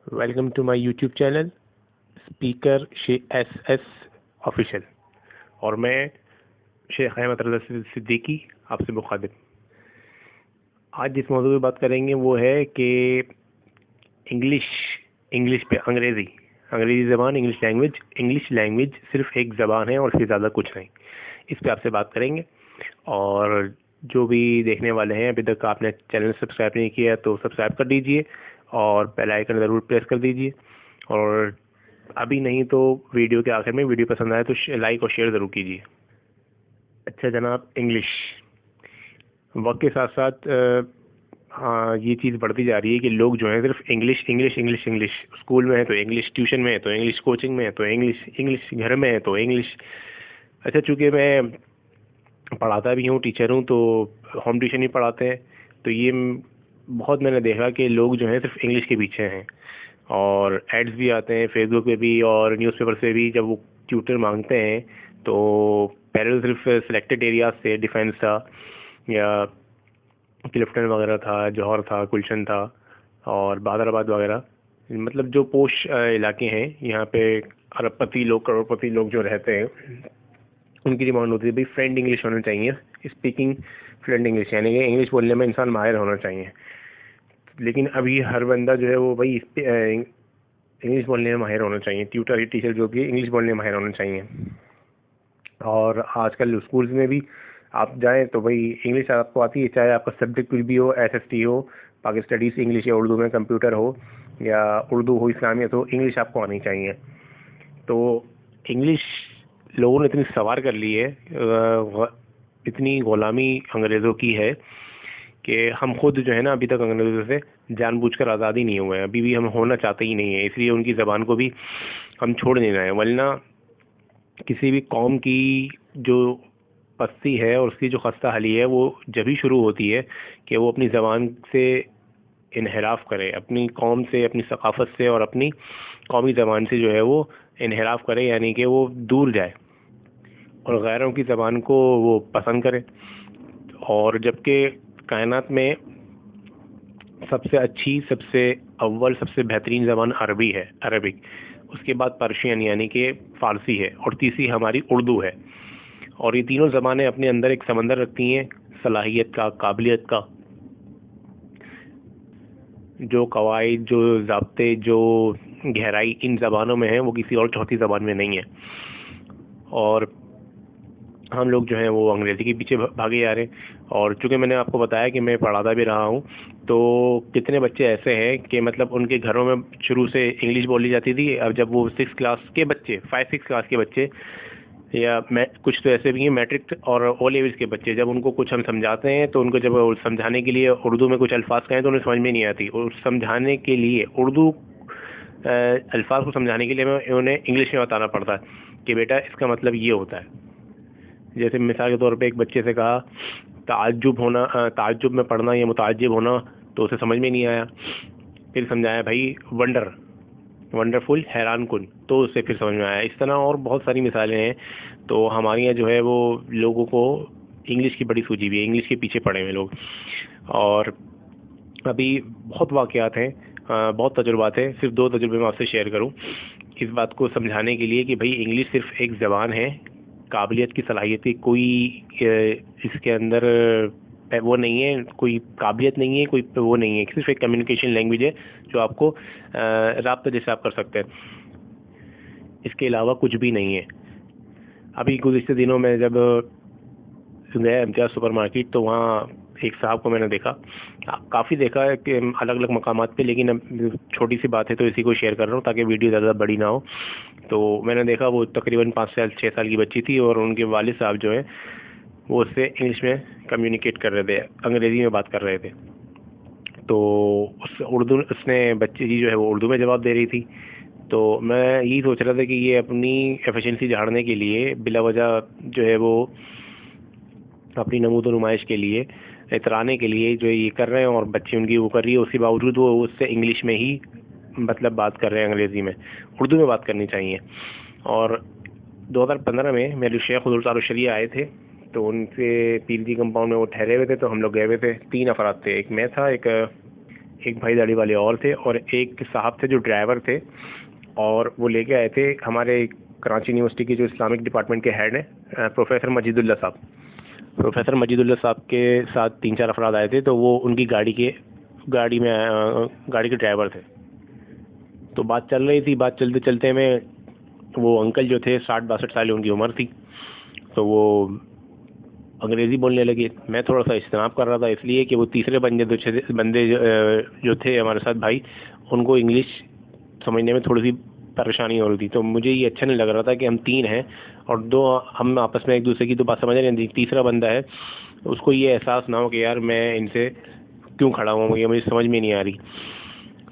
Welcome to my YouTube channel speaker S S official. और मैं शेख अहमद रज़ा सिद्दीकी आपसे मुखातिब। आज जिस मौजूद पर बात करेंगे वो है कि इंग्लिश पे अंग्रेज़ी ज़बान, इंग्लिश लैंग्वेज सिर्फ एक ज़बान है और इससे ज़्यादा कुछ नहीं। इस पे आपसे बात करेंगे। और जो भी देखने वाले हैं, अभी तक आपने चैनल सब्सक्राइब नहीं किया तो सब्सक्राइब कर दीजिए और बेल आइकन ज़रूर प्रेस कर दीजिए। और अभी नहीं तो वीडियो के आखिर में वीडियो पसंद आए तो लाइक और शेयर ज़रूर कीजिए। अच्छा जनाब, इंग्लिश वक्त के साथ साथ ये चीज़ बढ़ती जा रही है कि लोग जो है सिर्फ इंग्लिश स्कूल में है तो इंग्लिश, ट्यूशन में है तो इंग्लिश, कोचिंग में है तो इंग्लिश घर में है तो इंग्लिश। अच्छा, चूँकि मैं पढ़ाता भी हूँ, टीचर हूँ, तो होम ट्यूशन ही पढ़ाते हैं, तो ये बहुत मैंने देखा कि लोग जो हैं सिर्फ इंग्लिश के पीछे हैं। और एड्स भी आते हैं फेसबुक पे भी और न्यूज़पेपर से भी। जब वो ट्यूटर मांगते हैं तो पहले तो सिर्फ सिलेक्टेड एरियाज से, डिफेंस था या क्लिफ्टन वगैरह था, जौहर था, गुलशन था और बहादुराबाद वगैरह, मतलब जो पोश इलाके हैं यहाँ पे अरबपति लोग, करोड़पति लोग जो रहते हैं, उनकी डिमांड होती है भाई फ्रेंड इंग्लिश होना चाहिए, स्पीकिंग फ्रेंड इंग्लिश, यानी कि इंग्लिश बोलने में इंसान माहिर होना चाहिए। लेकिन अभी हर बंदा जो है वो भाई इंग्लिश बोलने में माहिर होना चाहिए, ट्यूटर टीचर जो भी इंग्लिश बोलने में माहिर होना चाहिए। और आजकल स्कूल्स में भी आप जाएं तो भाई इंग्लिश आपको आती है, चाहे आपका सब्जेक्ट कुछ भी हो, एसएसटी हो, पाकिस्तानी स्टडीज़ इंग्लिश या उर्दू में, कंप्यूटर हो या उर्दू हो, इस्लामियत हो, इंग्लिश आपको आनी चाहिए। तो इंग्लिश लोगों ने इतनी सवार कर ली है, इतनी गुलामी अंग्रेज़ों की है कि हम खुद जो है ना अभी तक अंग्रेज़ों से जानबूझकर आज़ादी नहीं हुए हैं, अभी भी हम होना चाहते ही नहीं है। इसलिए उनकी ज़बान को भी हम छोड़ नहीं रहे हैं। वरना किसी भी कौम की जो पस्ती है और उसकी जो खस्ता हाली है वो जब ही शुरू होती है कि वो अपनी ज़बान से इनहराफ करे, अपनी कौम से, अपनी सकाफ़त से और अपनी कौमी ज़बान से जो है वो इनहराफ करे, यानी कि वो दूर जाए और गैरों की ज़बान को वो पसंद करे। और जबकि कायनात में सबसे अच्छी, सबसे अव्वल, सबसे बेहतरीन ज़बान अरबिक, उसके बाद पर्शियन यानी कि फ़ारसी है और तीसरी हमारी उर्दू है। और ये तीनों ज़बानें अपने अंदर एक समंदर रखती हैं सलाहियत का, काबिलियत का। जो कवायद, जो ज़ाब्ते, जो गहराई इन ज़बानों में है वो किसी और चौथी ज़बान में नहीं है। और हम लोग जो हैं वो अंग्रेज़ी के पीछे भागे जा रहे हैं। और चूँकि मैंने आपको बताया कि मैं पढ़ाता भी रहा हूँ, तो कितने बच्चे ऐसे हैं कि मतलब उनके घरों में शुरू से इंग्लिश बोली जाती थी। अब जब वो 6 क्लास के बच्चे, 5-6 क्लास के बच्चे, या कुछ तो ऐसे भी हैं मैट्रिक और ओ लेवल्स के बच्चे, जब उनको कुछ हम समझाते हैं तो उनको जब समझाने के लिए उर्दू में कुछ अल्फाज कहें तो उन्हें समझ में नहीं आती। और समझाने के लिए उर्दू अल्फाज को समझाने के लिए हमें उन्हें इंग्लिश में बताना पड़ता है कि बेटा इसका मतलब ये होता है। जैसे मिसाल के तौर पे एक बच्चे से कहा ताज्जुब में पढ़ना या मुताज्जिब होना, तो उसे समझ में नहीं आया। फिर समझाया भाई वंडरफुल, हैरान कुन, तो उससे फिर समझ में आया। इस तरह और बहुत सारी मिसालें हैं। तो हमारे यहाँ जो है वो लोगों को इंग्लिश की बड़ी सूझी हुई है, इंग्लिश के पीछे पड़े हुए लोग। और अभी बहुत वाक़यात हैं, बहुत तजुर्बात हैं। सिर्फ 2 तजुर्बे मैं आपसे शेयर करूं इस बात को समझाने के लिए कि भाई इंग्लिश सिर्फ एक ज़बान है, काबिलियत की, सलाहियत की कोई इसके अंदर वो नहीं है, कोई काबिलियत नहीं है, कोई वो नहीं है, सिर्फ एक कम्युनिकेशन लैंग्वेज है जो आपको राब्ता जैसे आप कर सकते हैं, इसके अलावा कुछ भी नहीं है। अभी गुज़िश्ते दिनों में जब गया इम्तियाज़ सुपर मार्केट तो वहाँ एक साहब को मैंने देखा, काफ़ी देखा है कि अलग अलग मकामात पे, लेकिन अब छोटी सी बात है तो इसी को शेयर कर रहा हूँ ताकि वीडियो ज़्यादा बड़ी ना हो। तो मैंने देखा वो तकरीबन 5 से 6 साल की बच्ची थी और उनके वालिद साहब जो है वो उससे इंग्लिश में कम्युनिकेट कर रहे थे, अंग्रेज़ी में बात कर रहे थे। तो उसने बच्ची जी जो है वो उर्दू में जवाब दे रही थी। तो मैं यही सोच रहा था कि ये अपनी एफिशिएंसी झाड़ने के लिए बिला वजह जो है वो अपनी नमूद नुमाइश के लिए, इतराने के लिए जो ये कर रहे हैं और बच्ची उनकी वो कर रही है, उसके बावजूद वो उससे इंग्लिश में ही मतलब बात कर रहे हैं, अंग्रेज़ी में, उर्दू में बात करनी चाहिए। और 2015 में मेरे शेख हुज़ूर तारुश शरिया आए थे, तो उनसे पीरजी कंपाउंड में वो ठहरे हुए थे, तो हम लोग गए हुए थे, 3 अफराद थे, एक मैं था, एक एक भाई दाढ़ी वाले और थे, और एक साहब थे जो ड्राइवर थे, और वो लेके आए थे हमारे कराची यूनिवर्सिटी के जो इस्लामिक डिपार्टमेंट के हेड हैं, प्रोफेसर मजीदुल्लाह साहब। प्रोफेसर मजीदुल्लाह साहब के साथ 3-4 अफराद आए थे, तो वो उनकी गाड़ी के ड्राइवर थे। तो बात चल रही थी, बात चलते चलते में वो अंकल जो थे 60-62 साल उनकी उम्र थी, तो वो अंग्रेज़ी बोलने लगे। मैं थोड़ा सा इज्तनाब कर रहा था, इसलिए कि वो तीसरे बंदे जो थे हमारे साथ भाई, उनको इंग्लिश समझने में थोड़ी सी परेशानी हो रही थी। तो मुझे ये अच्छा नहीं लग रहा था कि हम 3 हैं और 2 हम आपस में एक दूसरे की तो बात समझ नहीं थी, तीसरा बंदा है उसको ये एहसास ना हो कि यार मैं इनसे क्यों खड़ा हुआ हूँ, ये मुझे समझ में नहीं आ रही।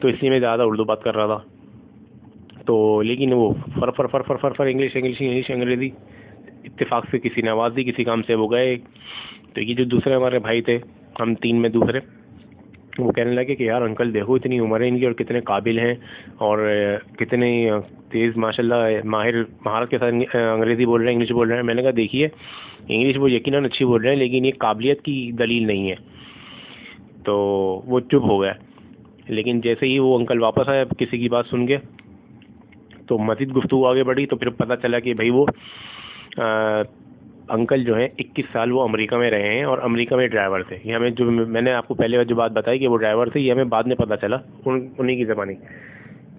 तो इसलिए मैं ज़्यादा उर्दू बात कर रहा था। तो लेकिन वो फर फर फर फर फर फर इंग्लिश इंग्लिश इंग्लिश अंग्रेज़ी, इत्तेफाक से किसी ने आवाज़ दी, किसी काम से वो गए। तो ये जो दूसरे हमारे भाई थे, हम 3 में दूसरे, वो कहने लगे कि यार अंकल देखो इतनी उम्र है इनकी और कितने काबिल हैं और कितने तेज़ माशाल्लाह महारत के साथ अंग्रेज़ी बोल रहे हैं, इंग्लिश बोल रहे हैं। मैंने कहा देखिए इंग्लिश वो यकीनन अच्छी बोल रहे हैं, लेकिन ये काबिलियत की दलील नहीं है। तो वो चुप हो गया। लेकिन जैसे ही वो अंकल वापस आए किसी की बात सुन के, तो मज़ीद गुफ्तगू आगे बढ़ी। तो फिर पता चला कि भाई वो अंकल जो हैं 21 साल वो अमेरिका में रहे हैं और अमेरिका में ड्राइवर थे। ये हमें जो मैंने आपको पहले जो बात बताई कि वो ड्राइवर थे, ये हमें बाद में पता चला उन्हीं की ज़बानी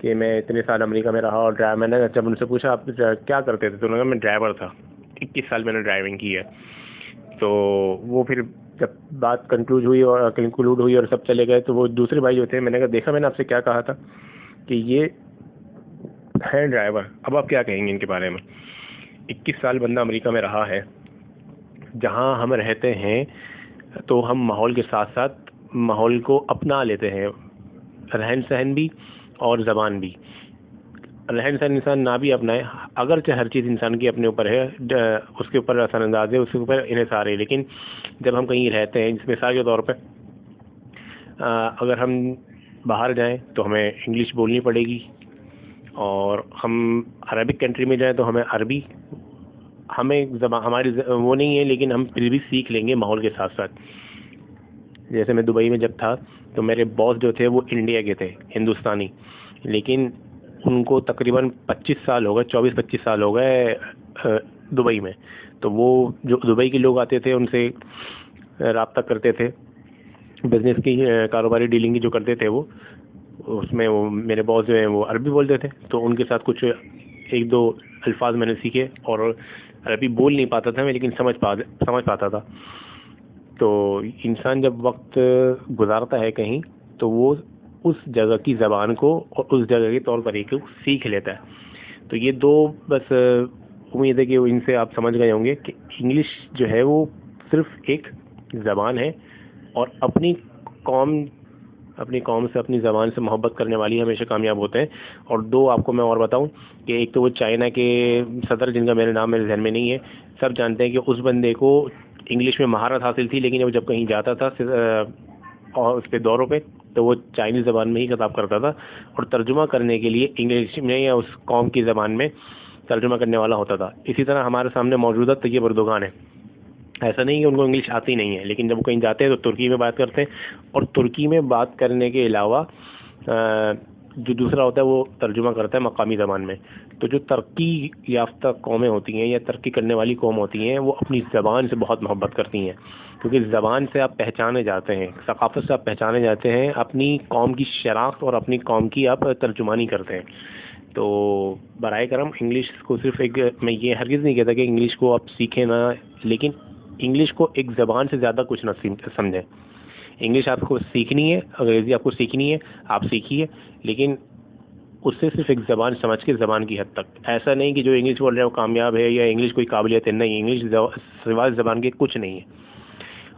कि मैं इतने साल अमेरिका में रहा और ड्राइवर। मैंने जब उनसे पूछा आप क्या करते थे, तो उन्होंने कहा मैं ड्राइवर था, 21 साल मैंने ड्राइविंग की है। तो वो फिर जब बात कंक्लूड हुई और सब चले गए, तो वो दूसरे भाई जो थे, मैंने कहा देखा मैंने आपसे क्या कहा था कि ये है ड्राइवर, अब आप क्या कहेंगे इनके बारे में। 21 साल बंदा अमेरिका में रहा है, जहां हम रहते हैं तो हम माहौल के साथ साथ माहौल को अपना लेते हैं, रहन सहन भी और ज़बान भी। रहन सहन इंसान ना भी अपनाए, अगरचे हर चीज़ इंसान की अपने ऊपर है, उसके ऊपर असरअंदाज है, उसके ऊपर इन्हिसार है। लेकिन जब हम कहीं रहते हैं, जिस मिसाल के तौर पे अगर हम बाहर जाएं तो हमें इंग्लिश बोलनी पड़ेगी, और हम अरबिक कंट्री में जाएं तो हमें अरबी, हमें हमारी वो नहीं है, लेकिन हम फिर भी सीख लेंगे माहौल के साथ साथ। जैसे मैं दुबई में जब था तो मेरे बॉस जो थे वो इंडिया के थे, हिंदुस्तानी, लेकिन उनको तकरीबन 25 साल हो गए, 24-25 साल हो गए दुबई में। तो वो जो दुबई के लोग आते थे उनसे रब्ता करते थे, बिजनेस की कारोबारी डीलिंग की जो करते थे वो, उसमें वो मेरे बॉस जो हैं वो अरबी बोलते थे। तो उनके साथ कुछ 1-2 अल्फाज मैंने सीखे, और अरबी बोल नहीं पाता था मैं, लेकिन समझ पाता था। तो इंसान जब वक्त गुजारता है कहीं, तो वो उस जगह की ज़बान को और उस जगह के तौर तरीके को सीख लेता है। तो ये 2 बस उम्मीद है कि इनसे आप समझ गए होंगे कि इंग्लिश जो है वो सिर्फ एक ज़बान है, और अपनी कौम से, अपनी ज़बान से मोहब्बत करने वाली हमेशा कामयाब होते हैं। और 2 आपको मैं और बताऊं कि एक तो वो चाइना के सदर, जिनका मेरे नाम मेरे ध्यान में नहीं है, सब जानते हैं कि उस बंदे को इंग्लिश में महारत हासिल थी, लेकिन वो जब कहीं जाता था और उस पे दौरों पे, तो वो चाइनीज़ ज़बान में ही खिताब करता था, और तर्जुमा करने के लिए इंग्लिश में या उस कौम की ज़बान में तर्जुमा करने वाला होता था। इसी तरह हमारे सामने मौजूदा तैयब अर्दोगान है। ऐसा नहीं कि उनको इंग्लिश आती नहीं है, लेकिन जब वो कहीं जाते हैं तो तुर्की में बात करते हैं, और तुर्की में बात करने के अलावा जो दूसरा होता है वो तर्जुमा करता है मकामी ज़बान में। तो जो तरक्की याफ्ता कौमें होती हैं या तरक्की करने वाली कौम होती हैं, वो अपनी ज़बान से बहुत मोहब्बत करती हैं, क्योंकि ज़बान से आप पहचाने जाते हैं, सकाफ़त से आप पहचाने जाते हैं, अपनी कौम की शनाख्त और अपनी कौम की आप तर्जुमानी करते हैं। तो बराए करम इंग्लिश को सिर्फ एक, मैं ये हरगिज़ नहीं कहता कि इंग्लिश को आप सीखें ना, लेकिन इंग्लिश को एक ज़बान से ज़्यादा कुछ ना समझें। इंग्लिश आपको सीखनी है, अंग्रेज़ी आपको सीखनी है, आप सीखिए, लेकिन उससे सिर्फ एक ज़बान समझ के, ज़बान की हद तक। ऐसा नहीं कि जो इंग्लिश बोल रहे हैं वो कामयाब है या इंग्लिश कोई काबिलियत है, नहीं, इंग्लिश सिवाय ज़बान के कुछ नहीं है।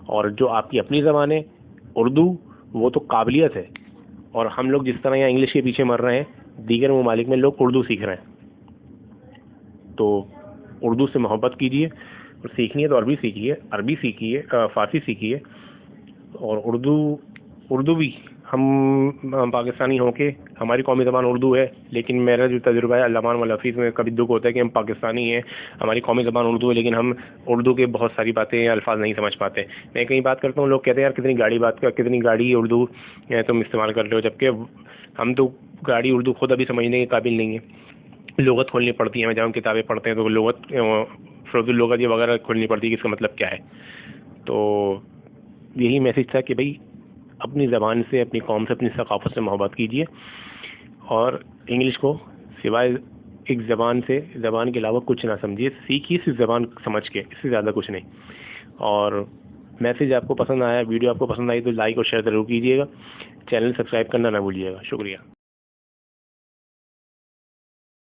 और जो आपकी अपनी ज़बान है उर्दू, वो तो काबिलियत है। और हम लोग जिस तरह यहाँ इंग्लिश के पीछे मर रहे हैं, दीगर ममालिक में लोग उर्दू सीख रहे हैं। तो उर्दू से मोहब्बत कीजिए, और सीखनी है तो अरबी सीखिए, फ़ारसी सीखिए। और उर्दू भी हम पाकिस्तानी होके हमारी कौमी ज़बान उर्दू है, लेकिन मेरा जो तजुर्बा है अल्लामान वल हफ़ीज़ में कभी दुख होता है कि हम पाकिस्तानी हैं, हमारी कौमी ज़बान उर्दू है, लेकिन हम उर्दू के बहुत सारी बातें या अल्फाज नहीं समझ पाते। मैं कहीं बात करता हूँ, लोग कहते हैं यार कितनी गाड़ी उर्दू तुम इस्तेमाल कर रहे हो, जबकि हम तो गाड़ी उर्दू खुद अभी समझने के काबिल नहीं है। लुगत खोलनी पड़ती है, हमें जब हम किताबें पढ़ते हैं तो लुगत फ़रोज़ुल लुगत ये वगैरह खोलनी पड़ती है कि इसका मतलब क्या है। तो यही मैसेज था कि भाई अपनी ज़बान से, अपनी कौम से, अपनी सकाफ़त से मोहब्बत कीजिए और इंग्लिश को सिवाय एक ज़बान से, ज़बान के अलावा कुछ ना समझिए, सीखिए सिर्फ ज़बान समझ के, इससे ज़्यादा कुछ नहीं। और मैसेज आपको पसंद आया, वीडियो आपको पसंद आई तो लाइक और शेयर ज़रूर कीजिएगा। चैनल सब्सक्राइब करना ना भूलिएगा। शुक्रिया।